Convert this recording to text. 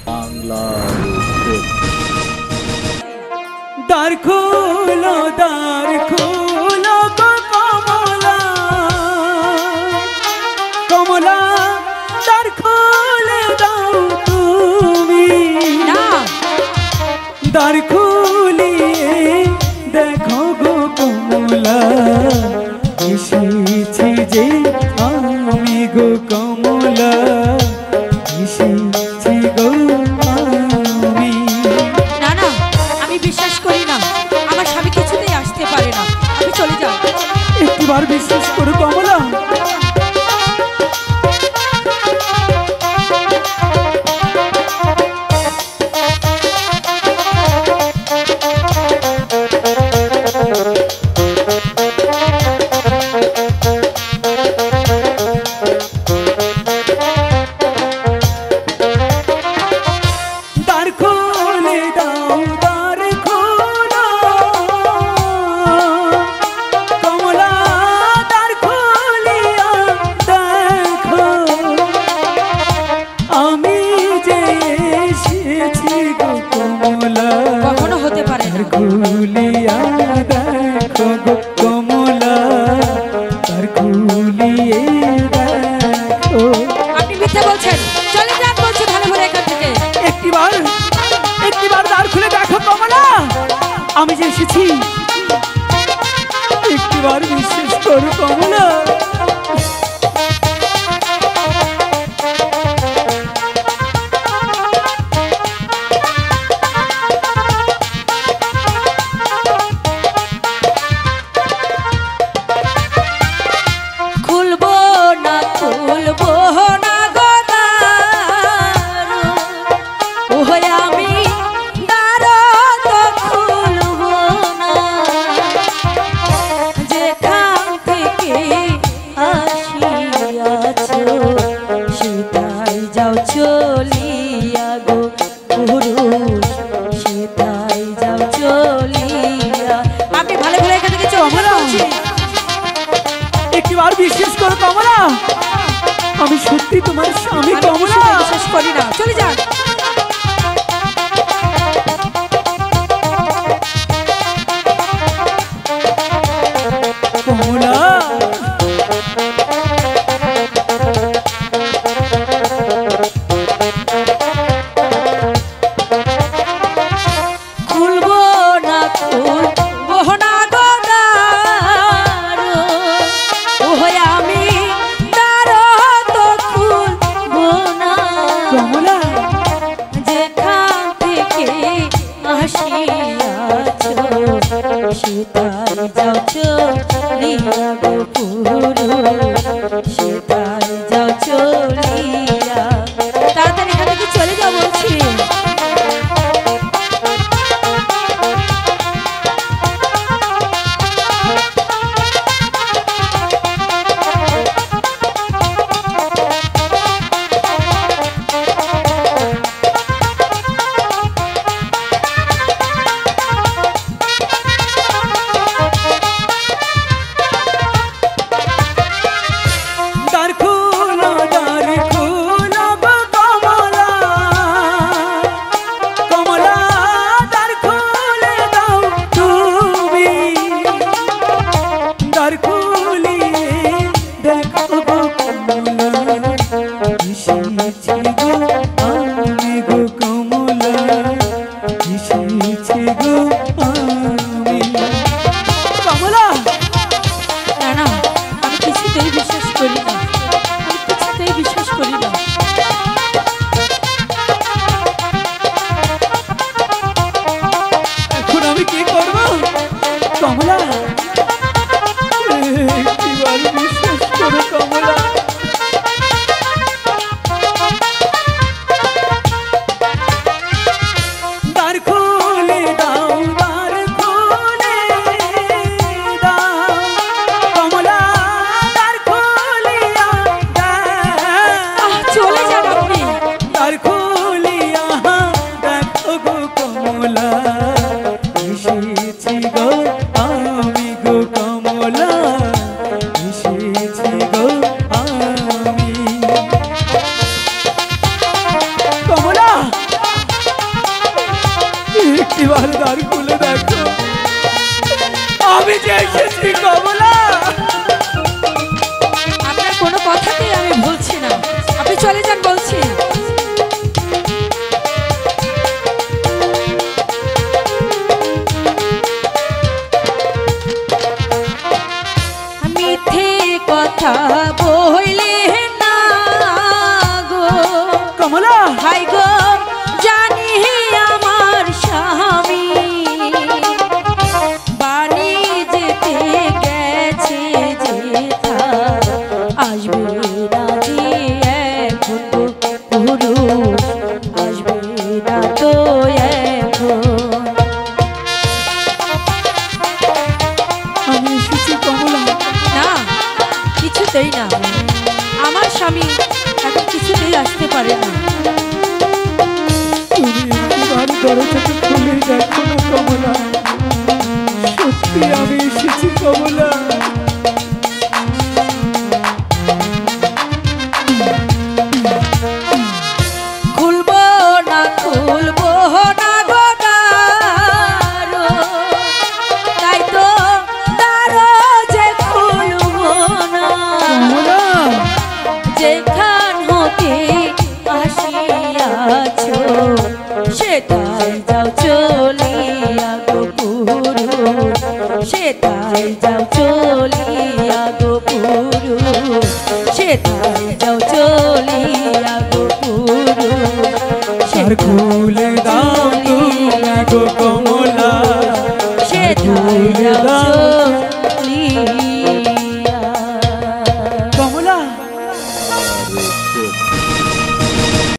বাংলার উত্তর। দ্বার খোলো গো কমলা, কমলা দ্বার খুলে দাও তুমি। দ্বার খুলিয়ে দেখো গো কমলা, এসেছি যে আমি গো কমলা, এসেছি গো আমি। না না, আমি বিশ্বাস করি না, আমার স্বামী কিছুতেই আসতে পারে না, আমি চলে যাও। একটিবার বিশ্বাস করো কমলা। কখনো হতে পারে না। খুলিয়া দেখো গো কমলা, তার খুলিয়ে দেখো। আপনি মিথ্যা বলছেন, চলে যান বলছি ভালো করে এখান থেকে। একটিবার দ্বার খুলে দেখো কমলা, আমি যে এসেছি। একটিবার বিশ্বাস করো কমলা। একটিবার বিশ্বাস করো কমলা, আমি সত্যি তোমার স্বামী কমলা। বিশ্বাস করি না, চলে যান। কমলা সেতাই যাও চলিয়া গো পুরুষ, সেতাই যাও চলিয়া। তাড়াতাড়ি এখান থেকে চলে যাও বলছি। যে এসেছি কমলা। আপনার কোনো কথাতেই আমি বলছি না, আপনি চলে যান বলছি। মিথ্যে কথা বইলে না গো কমলা, হাই গো জানি আমার স্বামী বাড়ি যেতে গেছে যেথা আসবে না যে এখন পুরুষ আসবে না তো এখন। আমি এসেছি কমলা। না কিছুতেই না, আমার স্বামী এখন কিছুতেই আসতে পারে না। তুমি একবার দরজাটা খুলে দেখো না কমলা, সত্যি আমি এসেছি কমলা। খুলবো না খুলবো না গো দ্বারো, তাই তো দ্বারো যে খুলবো না। কমলা, যেখান হতে আসিয়াছো সেটাই যাও চলিয়া গো পুরুষ, সেটাই যাও চলিয়া গো পুরুষ, সেটাই যাও চলিয়া গো পুরুষ, আর খুলে দাও তুমি গো কমলা।